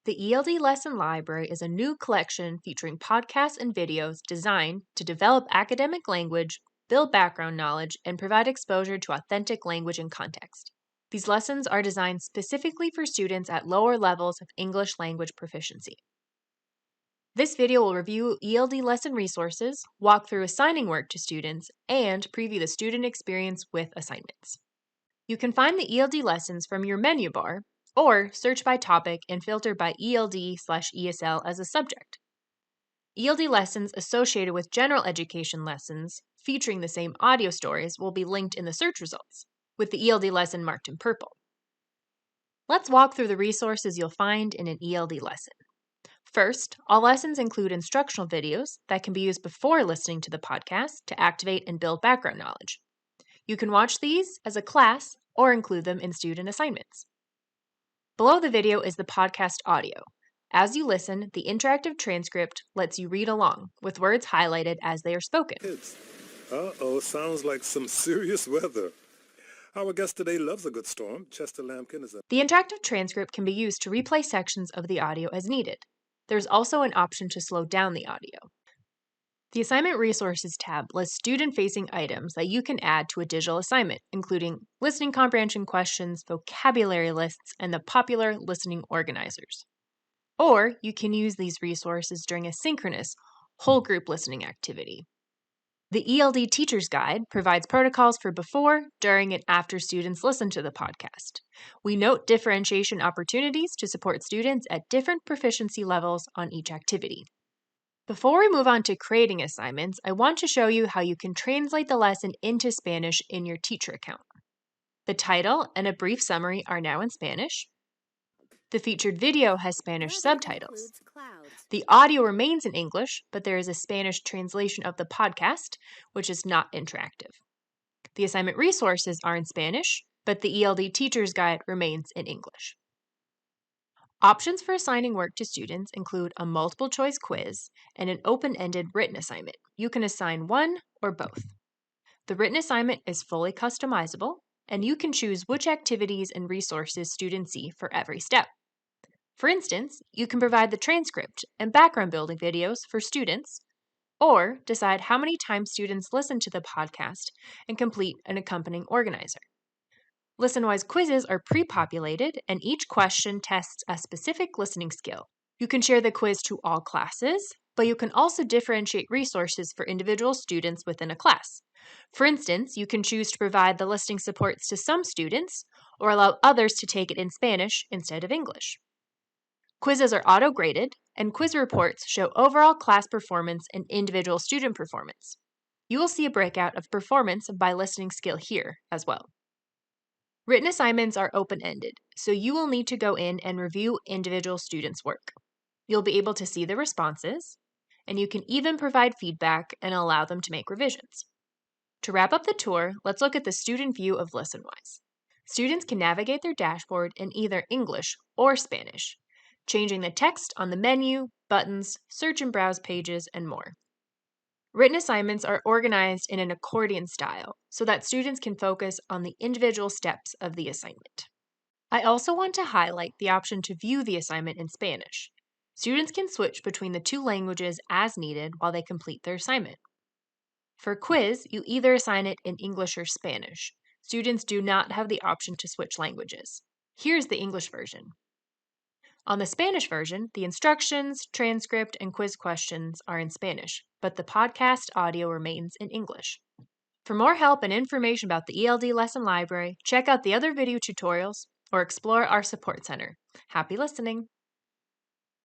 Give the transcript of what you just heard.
The ELD Lesson Library is a new collection featuring podcasts and videos designed to develop academic language, build background knowledge, and provide exposure to authentic language and context. These lessons are designed specifically for students at lower levels of English language proficiency. This video will review ELD lesson resources, walk through assigning work to students, and preview the student experience with assignments. You can find the ELD lessons from your menu bar, or search by topic and filter by ELD/ESL as a subject. ELD lessons associated with general education lessons featuring the same audio stories will be linked in the search results, with the ELD lesson marked in purple. Let's walk through the resources you'll find in an ELD lesson. First, all lessons include instructional videos that can be used before listening to the podcast to activate and build background knowledge. You can watch these as a class or include them in student assignments. Below the video is the podcast audio. As you listen, the interactive transcript lets you read along, with words highlighted as they are spoken. Uh-oh, sounds like some serious weather. Our guest today loves a good storm. Chester Lampkin is a... The interactive transcript can be used to replay sections of the audio as needed. There's also an option to slow down the audio. The Assignment Resources tab lists student-facing items that you can add to a digital assignment, including listening comprehension questions, vocabulary lists, and the popular listening organizers. Or you can use these resources during a synchronous, whole group listening activity. The ELD Teacher's Guide provides protocols for before, during, and after students listen to the podcast. We note differentiation opportunities to support students at different proficiency levels on each activity. Before we move on to creating assignments, I want to show you how you can translate the lesson into Spanish in your teacher account. The title and a brief summary are now in Spanish. The featured video has Spanish subtitles. The audio remains in English, but there is a Spanish translation of the podcast, which is not interactive. The assignment resources are in Spanish, but the ELD Teacher's Guide remains in English. Options for assigning work to students include a multiple-choice quiz and an open-ended written assignment. You can assign one or both. The written assignment is fully customizable, and you can choose which activities and resources students see for every step. For instance, you can provide the transcript and background building videos for students, or decide how many times students listen to the podcast and complete an accompanying organizer. Listenwise quizzes are pre-populated, and each question tests a specific listening skill. You can share the quiz to all classes, but you can also differentiate resources for individual students within a class. For instance, you can choose to provide the listening supports to some students, or allow others to take it in Spanish instead of English. Quizzes are auto-graded, and quiz reports show overall class performance and individual student performance. You will see a breakout of performance by listening skill here as well. Written assignments are open-ended, so you will need to go in and review individual students' work. You'll be able to see the responses, and you can even provide feedback and allow them to make revisions. To wrap up the tour, let's look at the student view of Listenwise. Students can navigate their dashboard in either English or Spanish, changing the text on the menu, buttons, search and browse pages, and more. Written assignments are organized in an accordion style so that students can focus on the individual steps of the assignment. I also want to highlight the option to view the assignment in Spanish. Students can switch between the two languages as needed while they complete their assignment. For quiz, you either assign it in English or Spanish. Students do not have the option to switch languages. Here's the English version. On the Spanish version, the instructions, transcript, and quiz questions are in Spanish, but the podcast audio remains in English. For more help and information about the ELD Lesson Library, check out the other video tutorials or explore our support center. Happy listening!